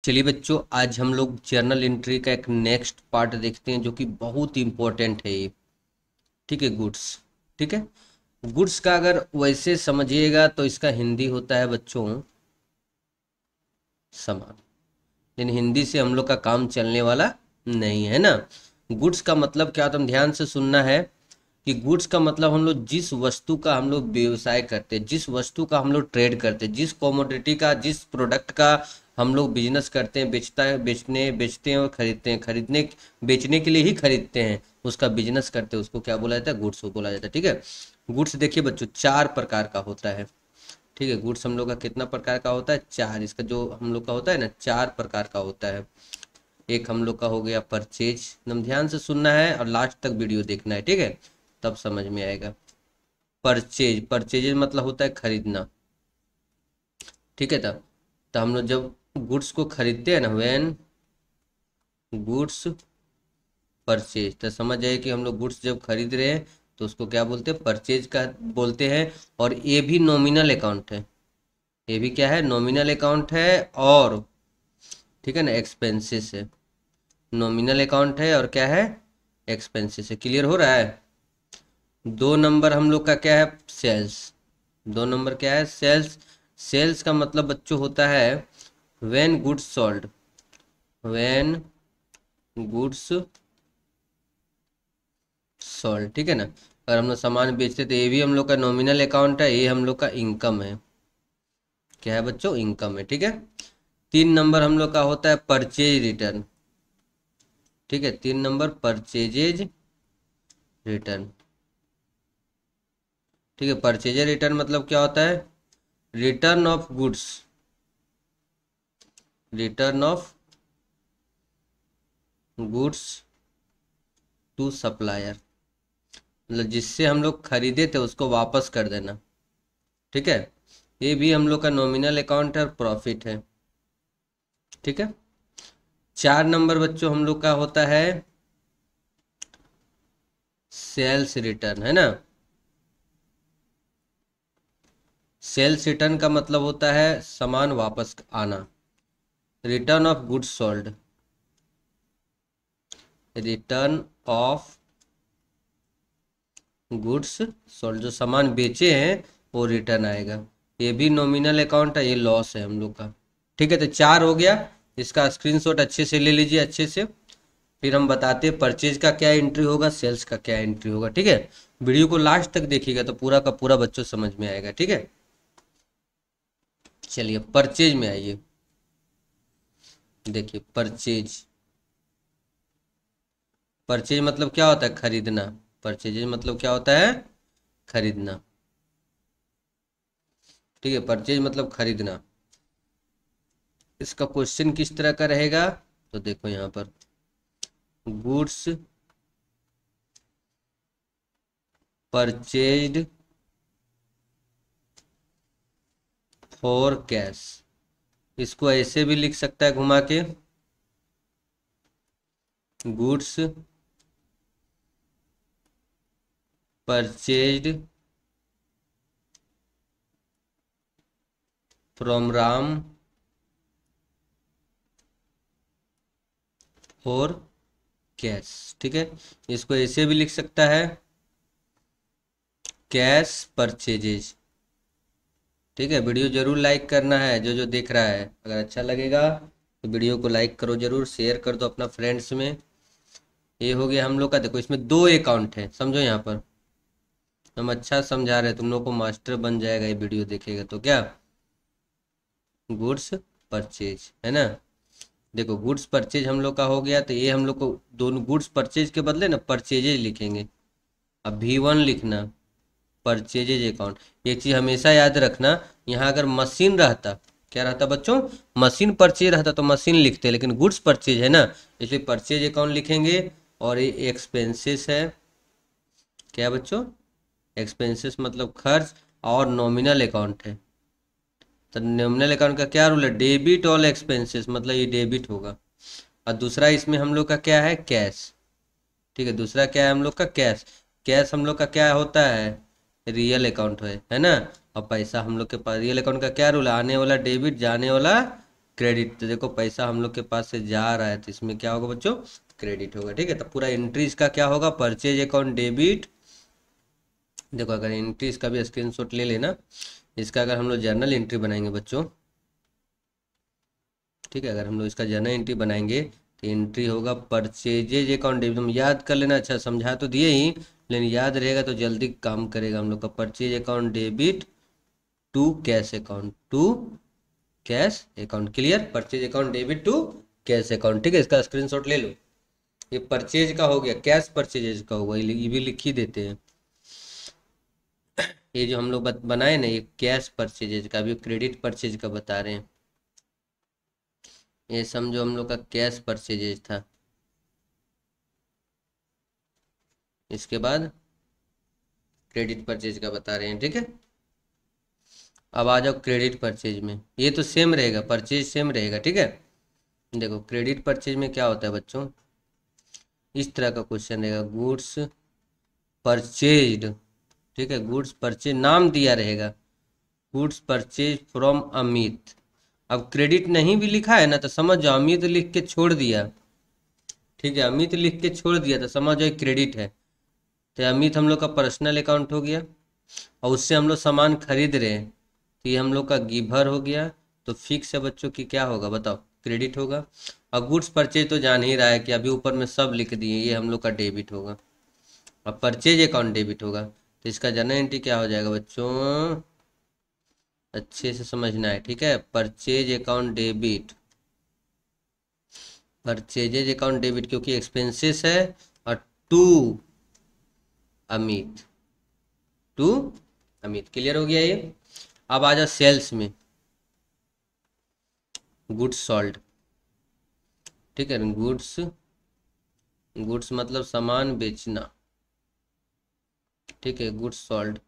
चलिए बच्चों, आज हम लोग जर्नल एंट्री का एक नेक्स्ट पार्ट देखते हैं जो कि बहुत इंपॉर्टेंट है ये। ठीक है, गुड्स। ठीक है, गुड्स का अगर वैसे समझिएगा तो इसका हिंदी होता है बच्चों सामान। लेकिन हिंदी से हम लोग का काम चलने वाला नहीं है ना। गुड्स का मतलब क्या, तुम ध्यान से सुनना है कि गुड्स का मतलब हम लोग जिस वस्तु का हम लोग व्यवसाय करते हैं, जिस वस्तु का हम लोग ट्रेड करते हैं, जिस कमोडिटी का, जिस प्रोडक्ट का हम लोग बिजनेस करते हैं, बेचते हैं और खरीदते हैं। खरीदने बेचने के लिए ही खरीदते हैं, उसका बिजनेस करते हैं, उसको क्या बोला जाता है? गुड्स बोला जाता है। ठीक है, गुड्स देखिए बच्चों, चार प्रकार का होता है। ठीक है, गुड्स हम लोग का कितना प्रकार का होता है? चार। इसका जो हम लोग का होता है ना, चार प्रकार का होता है। एक हम लोग का हो गया परचेज। एकदम ध्यान से सुनना है और लास्ट तक वीडियो देखना है, ठीक है, तब समझ में आएगा। परचेज, परचेज मतलब होता है खरीदना। ठीक है, तब तो हम लोग जब गुड्स को खरीदते हैं ना, व्हेन गुड्स परचेज, तो समझ जाइए कि हम लोग गुड्स जब खरीद रहे हैं तो उसको क्या बोलते हैं? परचेज का बोलते हैं। और ये भी नॉमिनल अकाउंट है। ये भी क्या है? नॉमिनल अकाउंट है। और ठीक है ना, एक्सपेंसेस है। नॉमिनल अकाउंट है और क्या है? एक्सपेंसेस है। क्लियर हो रहा है? दो नंबर हम लोग का क्या है? सेल्स। दो नंबर क्या है? सेल्स। सेल्स का मतलब बच्चों होता है when goods sold. When goods sold, ठीक है ना। अगर हम लोग सामान बेचते तो ये भी हम लोग का नॉमिनल अकाउंट है, ये हम लोग का इनकम है। क्या है बच्चों? इनकम है। ठीक है, तीन नंबर हम लोग का होता है परचेज रिटर्न। ठीक है, तीन नंबर परचेजेज रिटर्न। ठीक है, परचेजर रिटर्न मतलब क्या होता है? Return of goods. Return of goods to supplier, मतलब जिससे हम लोग खरीदे थे उसको वापस कर देना। ठीक है, ये भी हम लोग का नॉमिनल अकाउंट है और प्रॉफिट है। ठीक है, चार नंबर बच्चों हम लोग का होता है सेल्स रिटर्न, है ना। सेल्स रिटर्न का मतलब होता है सामान वापस आना। Return of goods sold. Return of goods sold, जो सामान बेचे हैं वो रिटर्न आएगा। ये भी नॉमिनल अकाउंट है, ये लॉस है हम लोग का। ठीक है, तो चार हो गया। इसका स्क्रीनशॉट अच्छे से ले लीजिए, अच्छे से। फिर हम बताते हैं परचेज का क्या एंट्री होगा, सेल्स का क्या एंट्री होगा। ठीक है, वीडियो को लास्ट तक देखिएगा तो पूरा का पूरा बच्चों समझ में आएगा। ठीक है, चलिए परचेज में आइए। देखिए परचेज, परचेज मतलब क्या होता है? खरीदना। परचेज मतलब क्या होता है? खरीदना। ठीक है, परचेज मतलब खरीदना। इसका क्वेश्चन किस तरह का रहेगा? तो देखो यहाँ पर, गुड्स परचेज्ड फॉर कैश। इसको ऐसे भी लिख सकता है घुमा के, goods purchased from Ram for cash. ठीक है, इसको ऐसे भी लिख सकता है, कैश परचेजेज। ठीक है, वीडियो जरूर लाइक करना है जो जो देख रहा है। अगर अच्छा लगेगा तो वीडियो को लाइक करो, जरूर शेयर कर दो अपना फ्रेंड्स में। ये हो गया हम लोग का। देखो इसमें दो अकाउंट है, समझो यहाँ पर हम अच्छा समझा रहे हैं, तुम लोग को मास्टर बन जाएगा ये वीडियो देखेगा तो। क्या? गुड्स परचेज, है ना। देखो गुड्स परचेज हम लोग का हो गया, तो ये हम लोग को दोनों गुड्स परचेज के बदले ना परचेजेज लिखेंगे। अब V1 लिखना, परचेजेज अकाउंट। एक चीज हमेशा याद रखना, यहाँ अगर मशीन रहता, क्या रहता बच्चों? मशीन परचेज रहता तो मशीन लिखते, लेकिन गुड्स परचेज है ना, इसलिए परचेज अकाउंट लिखेंगे। और ये एक्सपेंसेस है। क्या है बच्चों? एक्सपेंसेस मतलब खर्च। और नॉमिनल अकाउंट है, तो नॉमिनल अकाउंट का क्या रूल है? डेबिट ऑल एक्सपेंसेस, मतलब ये डेबिट होगा। और दूसरा इसमें हम लोग का क्या है? कैश। ठीक है, दूसरा क्या है हम लोग का? कैश। कैश हम लोग का क्या होता है? रियल अकाउंट है ना। और पैसा हम लोग के पास, रियल अकाउंट का क्या रूल है? आने वाला डेबिट, जाने वाला क्रेडिट। तो देखो पैसा हम लोग के पास से जा रहा है तो इसमें क्या होगा बच्चों, क्रेडिट होगा। ठीक है, तो पूरा एंट्री इसका क्या होगा, परचेज अकाउंट डेबिट। देखो अगर एंट्री इसका भी स्क्रीनशॉट ले लेना, इसका अगर हम लोग जर्नल एंट्री बनाएंगे बच्चों, ठीक है, अगर हम लोग इसका जर्नल एंट्री बनाएंगे तो एंट्री होगा परचेजेज अकाउंट डेबिट। तुम याद कर लेना, अच्छा समझा तो दिए ही, लेकिन याद रहेगा तो जल्दी काम करेगा हम लोग का। Purchase account debit to cash account, to cash account. Clear, purchase account debit to cash account. ठीक है, इसका स्क्रीनशॉट ले लो। ये परचेज का हो गया, कैश परचेजेज का होगा, ये भी लिख ही देते हैं। ये जो हम लोग बनाए ना, ये कैश परचेजेज का, अभी क्रेडिट परचेज का बता रहे हैं। ये समझो हम लोग का कैश परचेजेज था, इसके बाद क्रेडिट परचेज का बता रहे हैं। ठीक है, अब आ जाओ क्रेडिट परचेज में। ये तो सेम रहेगा, परचेज सेम रहेगा। ठीक है, देखो क्रेडिट परचेज में क्या होता है बच्चों, इस तरह का क्वेश्चन रहेगा, गुड्स परचेज्ड। ठीक है, गुड्स परचेज नाम दिया रहेगा, गुड्स परचेज फ्रॉम अमित। अब क्रेडिट नहीं भी लिखा है ना तो समझ जाओ अमित लिख के छोड़ दिया। ठीक है, अमित लिख के छोड़ दिया तो समझ जाओ क्रेडिट है। तो अमित हम लोग का पर्सनल अकाउंट हो गया, और उससे हम लोग सामान खरीद रहे हैं तो ये हम लोग का गिवर हो गया। तो फिक्स है बच्चों की क्या होगा बताओ, क्रेडिट होगा। और गुड्स परचेज तो जान ही रहा है कि अभी ऊपर में सब लिख दिए, ये हम लोग का डेबिट होगा। और परचेज अकाउंट डेबिट होगा, तो इसका जर्नल एंट्री क्या हो जाएगा बच्चों, अच्छे से समझना है। ठीक है, purchase account debit, purchases account debit क्योंकि एक्सपेंसेस है, और to Amit, to Amit. Clear हो गया ये। अब आ जाओ सेल्स में, गुड्स सोल्ड। ठीक है, गुड्स, गुड्स मतलब सामान बेचना। ठीक है, गुड्स सोल्ड,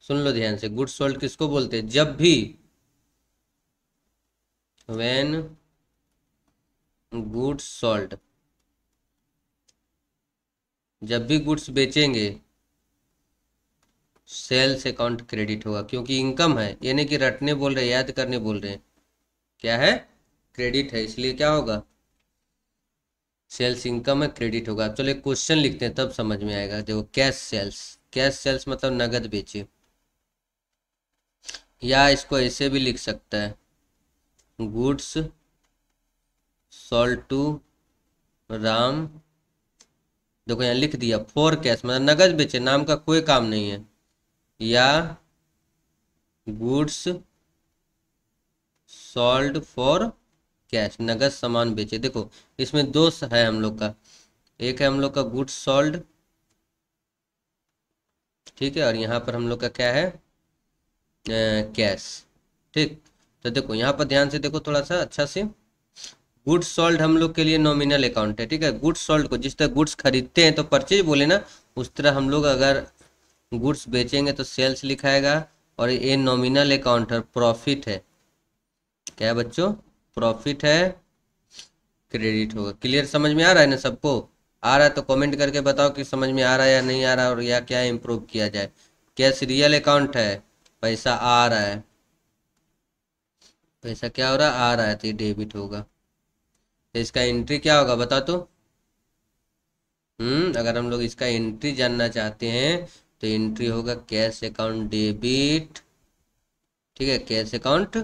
सुन लो ध्यान से, गुड्स सोल्ड किसको बोलते हैं, जब भी व्हेन गुड्स सोल्ड, जब भी गुड्स बेचेंगे सेल्स अकाउंट क्रेडिट होगा, क्योंकि इनकम है, ये नहीं कि रटने बोल रहे हैं, याद करने बोल रहे हैं, क्या है, क्रेडिट है, इसलिए क्या होगा, सेल्स इनकम है, क्रेडिट होगा। चलो एक क्वेश्चन लिखते हैं तब समझ में आएगा। देखो कैश सेल्स, कैश सेल्स मतलब नगद बेचे, या इसको ऐसे भी लिख सकता है, गुड्स सोल्ड टू राम। देखो यहाँ लिख दिया फॉर कैश, मतलब नगद बेचे, नाम का कोई काम नहीं है, या गुड्स सोल्ड फॉर कैश, नगद सामान बेचे। देखो इसमें दो है हम लोग का, एक है हम लोग का गुड्स सोल्ड, ठीक है, और यहाँ पर हम लोग का क्या है, कैश। ठीक, तो देखो यहाँ पर ध्यान से देखो थोड़ा सा अच्छा से, गुड्स सोल्ड हम लोग के लिए नॉमिनल अकाउंट है। ठीक है, गुड्स सोल्ड को जिस तरह गुड्स खरीदते हैं तो परचेज बोले ना, उस तरह हम लोग अगर गुड्स बेचेंगे तो सेल्स लिखाएगा, और ये नॉमिनल अकाउंट है, प्रॉफिट है, क्या है बच्चों, प्रॉफिट है, क्रेडिट होगा। क्लियर, समझ में आ रहा है ना सबको, आ रहा है तो कमेंट करके बताओ कि समझ में आ रहा है या नहीं आ रहा है, और या क्या इम्प्रूव किया जाए। कैश रियल अकाउंट है, पैसा आ रहा है, पैसा क्या हो रहा है, आ रहा है, तो ये डेबिट होगा। तो इसका एंट्री क्या होगा बता तो, अगर हम लोग इसका एंट्री जानना चाहते हैं तो एंट्री होगा कैश अकाउंट डेबिट। ठीक है, cash account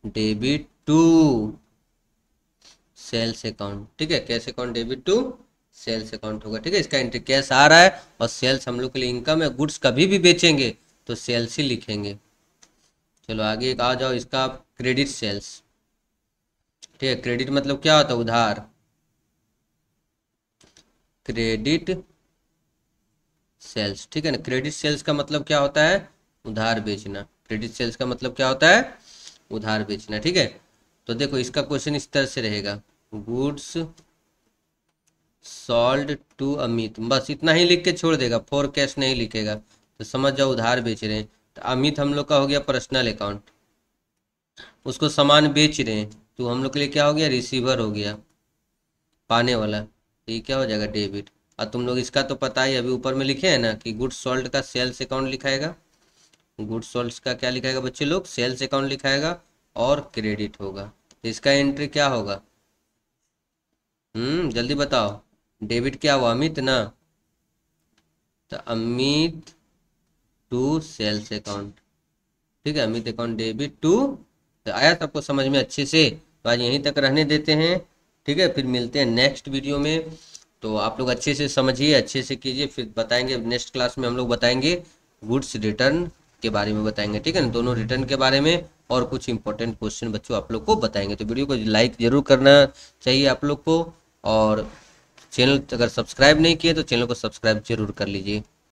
debit to sales account. ठीक है, cash account debit to sales account होगा। ठीक है, इसका एंट्री कैश आ रहा है, और सेल्स हम लोग के लिए इनकम है, गुड्स कभी भी बेचेंगे तो सेल्स ही लिखेंगे। चलो आगे आ जाओ, इसका क्रेडिट सेल्स। ठीक है, क्रेडिट मतलब क्या होता है, उधार, क्रेडिट सेल्स। ठीक है ना, क्रेडिट सेल्स का मतलब क्या होता है, उधार बेचना। क्रेडिट सेल्स का मतलब क्या होता है, उधार बेचना। ठीक है, तो देखो इसका क्वेश्चन इस तरह से रहेगा, गुड्स सोल्ड टू अमित, बस इतना ही लिख के छोड़ देगा, फॉर कैश नहीं लिखेगा, तो समझ जाओ उधार बेच रहे हैं। तो अमित हम लोग का हो गया पर्सनल अकाउंट, उसको सामान बेच रहे हैं, तो हम लोग के लिए क्या हो गया, रिसीवर हो गया, पाने वाला, तो ये क्या हो जाएगा, डेबिट। और तुम लोग इसका तो पता ही, अभी ऊपर में लिखे हैं ना कि गुड्स सोल्ड का सेल्स अकाउंट लिखाएगा, गुड्स सोल्ड का क्या लिखाएगा बच्चे लोग, सेल्स अकाउंट लिखाएगा, और क्रेडिट होगा। तो इसका एंट्री क्या होगा? जल्दी बताओ। डेबिट क्या हुआ? अमित ना। तो अमित टू सेल्स अकाउंट। ठीक है, अमित अकाउंट डेबिट टू। तो आया सबको समझ में अच्छे से? तो आज यहीं तक रहने देते हैं। ठीक है, फिर मिलते हैं नेक्स्ट वीडियो में। तो आप लोग अच्छे से समझिए, अच्छे से कीजिए, फिर बताएंगे नेक्स्ट क्लास में हम लोग बताएंगे गुड्स रिटर्न के बारे में बताएंगे। ठीक है ना, दोनों रिटर्न के बारे में और कुछ इंपॉर्टेंट क्वेश्चन बच्चों आप लोग को बताएंगे। तो वीडियो को लाइक जरूर करना चाहिए आप लोग को, और चैनल अगर सब्सक्राइब नहीं किए तो चैनल को सब्सक्राइब जरूर कर लीजिए।